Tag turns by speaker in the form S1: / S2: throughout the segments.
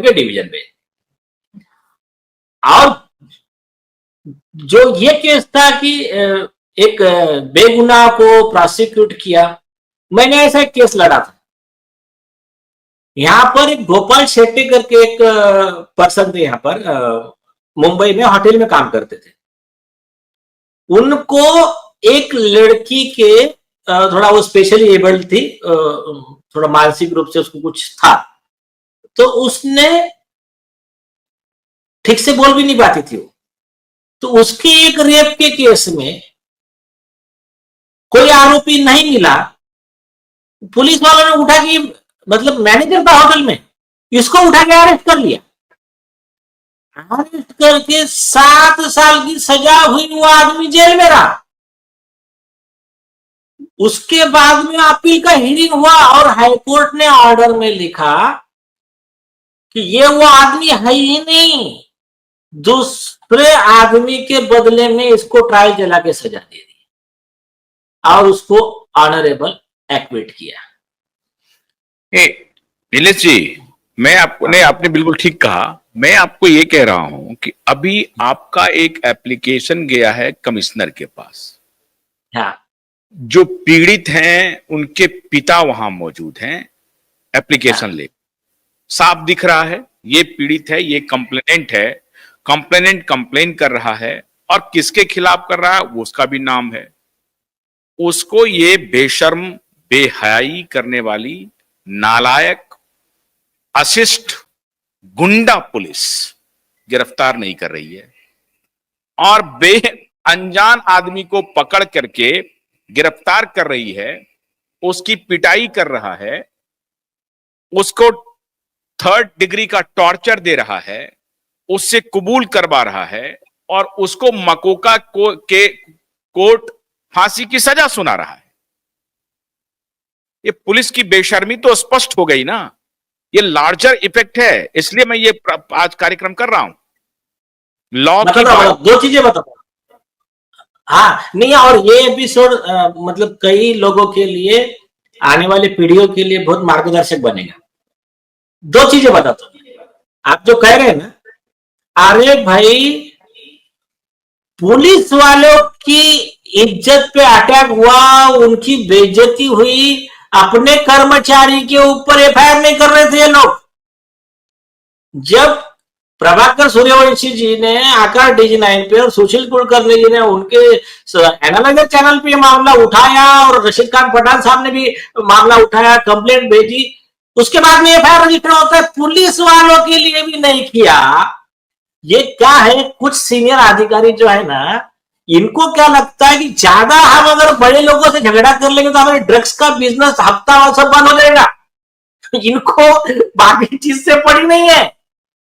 S1: के डिवीजन पे। और जो ये केस था कि एक बेगुनाह को प्रोसिक्यूट किया, मैंने ऐसा एक केस लड़ा था। यहां पर एक गोपाल शेट्टी करके एक पर्सन थे, यहां पर मुंबई में होटल में काम करते थे। उनको एक लड़की के थोड़ा वो स्पेशली एबल्ड थी, थोड़ा मानसिक रूप से उसको कुछ था, तो उसने ठीक से बोल भी नहीं पाती थी वो, तो उसके एक रेप के केस में कोई आरोपी नहीं मिला। पुलिस वालों ने उठा कि मतलब मैनेजर था होटल में, इसको उठा के अरेस्ट कर लिया। अरेस्ट करके 7 साल की सजा हुई, वो आदमी जेल में रहा। उसके बाद में अपील का हियरिंग हुआ और हाईकोर्ट ने ऑर्डर में लिखा कि ये वो आदमी है ही नहीं, दूसरे आदमी के बदले में इसको ट्रायल चला के सजा दे दी और उसको ऑनरेबल एक्विट किया।
S2: नीलेश जी, आपने बिल्कुल ठीक कहा। मैं आपको ये कह रहा हूं कि अभी आपका एक एप्लीकेशन गया है कमिश्नर के पास।
S1: हाँ।
S2: जो पीड़ित हैं उनके पिता वहां मौजूद हैं, एप्लीकेशन ले साफ दिख रहा है ये पीड़ित है, ये कंप्लेनेंट है। कंप्लेनेंट कंप्लेन कर रहा है और किसके खिलाफ कर रहा है वो उसका भी नाम है। उसको ये बेशर्म बेहयाई करने वाली नालायक अशिष्ट गुंडा पुलिस गिरफ्तार नहीं कर रही है और अनजान आदमी को पकड़ करके गिरफ्तार कर रही है, उसकी पिटाई कर रहा है, उसको 3rd डिग्री का टॉर्चर दे रहा है, उससे कबूल करवा रहा है और उसको मकोका के कोर्ट फांसी की सजा सुना रहा है। ये पुलिस की बेशर्मी तो स्पष्ट हो गई ना। ये लार्जर इफेक्ट है, इसलिए मैं ये आज कार्यक्रम कर रहा हूं। लॉ की
S1: दो चीजें बताओ। हाँ नहीं, और ये एपिसोड मतलब कई लोगों के लिए, आने वाले पीढ़ियों के लिए बहुत मार्गदर्शक बनेगा। दो चीजें बताता हूं। आप जो कह रहे हैं ना, अरे भाई पुलिस वालों की इज्जत पे अटैक हुआ, उनकी बेइज्जती हुई, अपने कर्मचारी के ऊपर एफआईआर नहीं कर रहे थे ये लोग। जब प्रभाकर सूर्यवंशी जी ने आकार DG9 पे और सुशील कुलकर्णी जी ने उनके एनालाइजर चैनल पे मामला उठाया और रशीद खान पठान साहब ने भी मामला उठाया, कंप्लेंट भेजी, उसके बाद में एफआईआर रजिस्टर होता है। पुलिस वालों के लिए भी नहीं किया। ये क्या है, कुछ सीनियर अधिकारी जो है ना, इनको क्या लगता है कि ज्यादा हम अगर बड़े लोगों से झगड़ा कर लेंगे तो हमारे ड्रग्स का बिजनेस हफ्ता सब बंद हो जाएगा। इनको बाकी चीज से पड़ी नहीं है।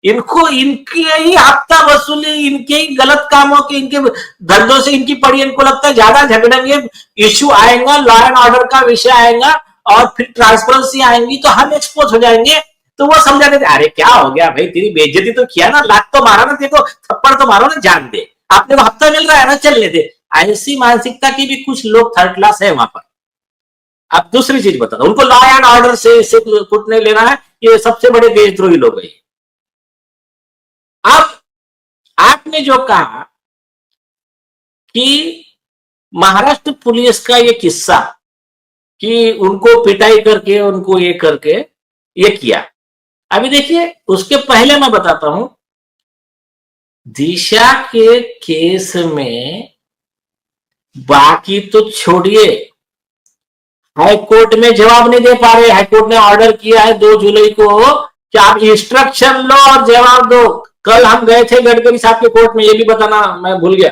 S1: इनको इनकी ही हफ्ता वसूली, इनके ही गलत कामों के, इनके धंधों से इनकी पड़ी। इनको लगता है ज्यादा झगड़ेंगे, इश्यू आएगा, लॉ एंड ऑर्डर का विषय आएगा और फिर ट्रांसपेरेंसी आएंगी तो हम एक्सपोज हो जाएंगे। तो वो समझा देते, अरे क्या हो गया भाई, तेरी बेइज्जती तो किया ना, लात तो मारा ना, देखो थप्पड़ तो मारो ना, जान दे, आपने वो हफ्ता मिल रहा है ना, चलने दे। ऐसी मानसिकता की भी कुछ लोग थर्ड क्लास है वहां पर। अब दूसरी चीज बता दो, उनको लॉ एंड ऑर्डर से इससे कुछ नहीं लेना है, ये सबसे बड़े देशद्रोही लोग हैं। अब आपने जो कहा कि महाराष्ट्र पुलिस का ये किस्सा कि उनको पिटाई करके, उनको ये करके ये किया, अभी देखिए उसके पहले मैं बताता हूं, दिशा के केस में बाकी तो छोड़िए, हाईकोर्ट में जवाब नहीं दे पा रहे। हाईकोर्ट ने ऑर्डर किया है 2 जुलाई को कि आप इंस्ट्रक्शन लो और जवाब दो। कल हम गए थे गडकरी साहब के कोर्ट में, ये भी बताना मैं भूल गया,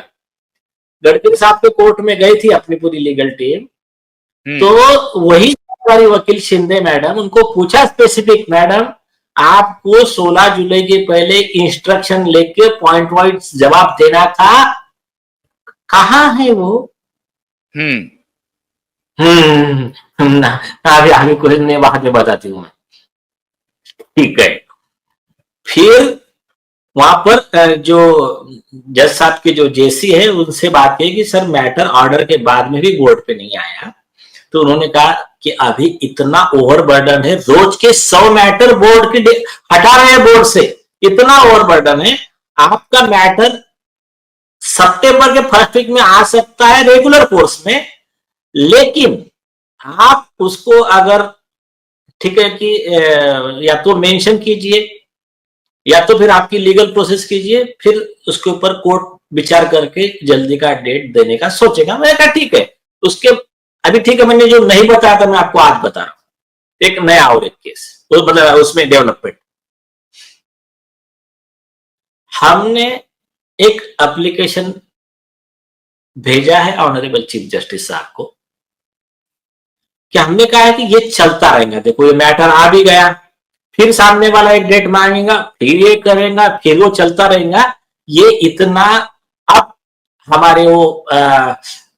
S1: गडकरी साहब के कोर्ट में गई थी अपनी पूरी लीगल टीम। तो वही वकील शिंदे मैडम, उनको पूछा स्पेसिफिक, मैडम आपको 16 जुलाई के पहले इंस्ट्रक्शन लेके पॉइंट वाइज जवाब देना था, कहां है वो? अभी आगे कुछ नहीं, वहां पे बताती हूं मैं, ठीक है। फिर वहां पर जो जज साहब के जो जेसी है उनसे बात की कि सर मैटर ऑर्डर के बाद में भी बोर्ड पे नहीं आया, तो उन्होंने कहा कि अभी इतना ओवरबर्डन है, रोज के 100 मैटर बोर्ड के हटा रहे हैं बोर्ड से, इतना ओवरबर्डन है, आपका मैटर सितंबर के फर्स्ट वीक में आ सकता है रेगुलर कोर्स में, लेकिन आप उसको अगर ठीक है कि या तो मेंशन कीजिए या तो फिर आपकी लीगल प्रोसेस कीजिए, फिर उसके ऊपर कोर्ट विचार करके जल्दी का डेट देने का सोचेगा। मैंने कहा ठीक है, उसके अभी ठीक है, मैंने जो नहीं बताया था मैं आपको आज बता रहा हूं, एक नया और एक केस, तो मतलब उसमें डेवलपमेंट। हमने एक एप्लीकेशन भेजा है ऑनरेबल चीफ जस्टिस साहब को, कि हमने कहा है कि ये चलता रहेगा, देखो ये मैटर आ भी गया, फिर सामने वाला एक डेट मांगेगा, फिर ये करेगा, फिर वो चलता रहेगा, ये इतना अब हमारे वो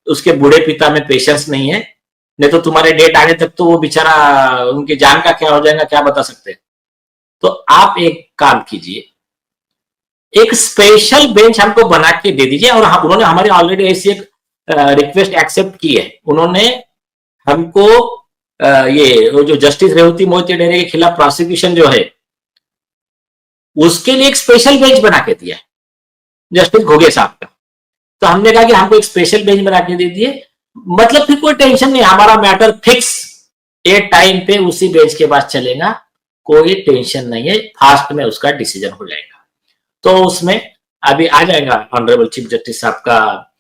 S1: उसके बूढ़े पिता में पेशेंस नहीं है, नहीं तो तुम्हारे डेट आने तक तो वो बेचारा उनकी जान का क्या हो जाएगा क्या बता सकते हैं। तो आप एक काम कीजिए, एक स्पेशल बेंच हमको बना के दे दीजिए, और उन्होंने हमारी ऑलरेडी ऐसी एक रिक्वेस्ट एक्सेप्ट की है, उन्होंने हमको ये वो जो जस्टिस रेवती मोहिते डेरे के खिलाफ प्रोसिक्यूशन जो है उसके लिए एक स्पेशल बेंच बना के दिया है जस्टिस घोगे साहब का। तो हमने कहा कि हमको एक स्पेशल बेंच बना के दे दिए, मतलब फिर कोई टेंशन नहीं, हमारा मैटर फिक्स एक टाइम पे उसी बेंच के पास चलेगा, कोई टेंशन नहीं है, फास्ट में उसका डिसीजन हो जाएगा। तो उसमें अभी आ जाएगा ऑनरेबल चीफ जस्टिस साहब का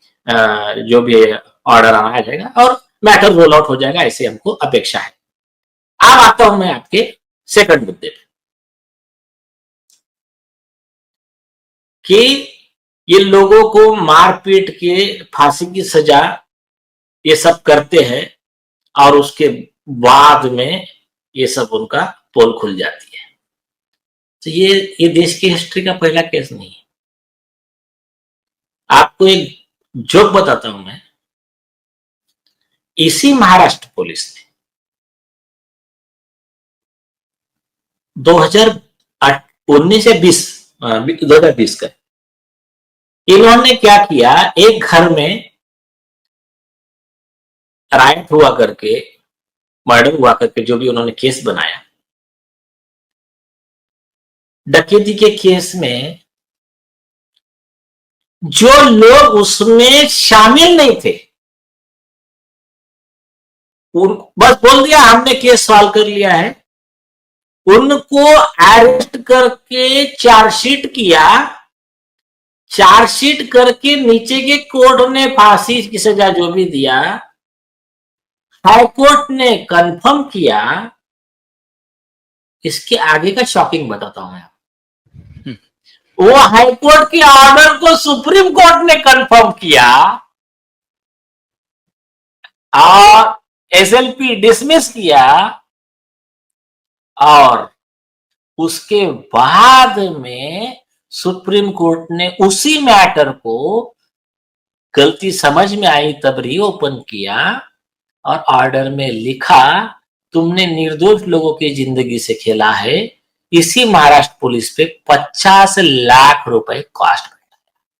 S1: जो भी ऑर्डर आ जाएगा और मैटर रोल आउट हो जाएगा, ऐसे हमको अपेक्षा है। अब आता हूं मैं आपके सेकंड मुद्दे पे, कि ये लोगों को मारपीट के फांसी की सजा ये सब करते हैं और उसके बाद में ये सब उनका पोल खुल जाती है। तो ये देश की हिस्ट्री का पहला केस नहीं है। आपको एक जोक बताता हूं मैं, इसी महाराष्ट्र पुलिस ने 2019 या 2020 का इन्होंने क्या किया, एक घर में राइट हुआ करके, मर्डर हुआ करके, जो भी उन्होंने केस बनाया, डकैती के केस में जो लोग उसमें शामिल नहीं थे बस बोल दिया हमने केस सॉल्व कर लिया है, उनको अरेस्ट करके चार्जशीट किया, चार्जशीट करके नीचे के कोर्ट ने फांसी की सजा जो भी दिया, हाईकोर्ट ने कंफर्म किया। इसके आगे का शॉकिंग बताता हूं मैं, वो हाईकोर्ट के ऑर्डर को सुप्रीम कोर्ट ने कंफर्म किया और एसएलपी डिसमिस किया, और उसके बाद में सुप्रीम कोर्ट ने उसी मैटर को गलती समझ में आई तब रीओपन किया और ऑर्डर में लिखा तुमने निर्दोष लोगों की जिंदगी से खेला है, इसी महाराष्ट्र पुलिस पे 50 लाख रुपए कॉस्ट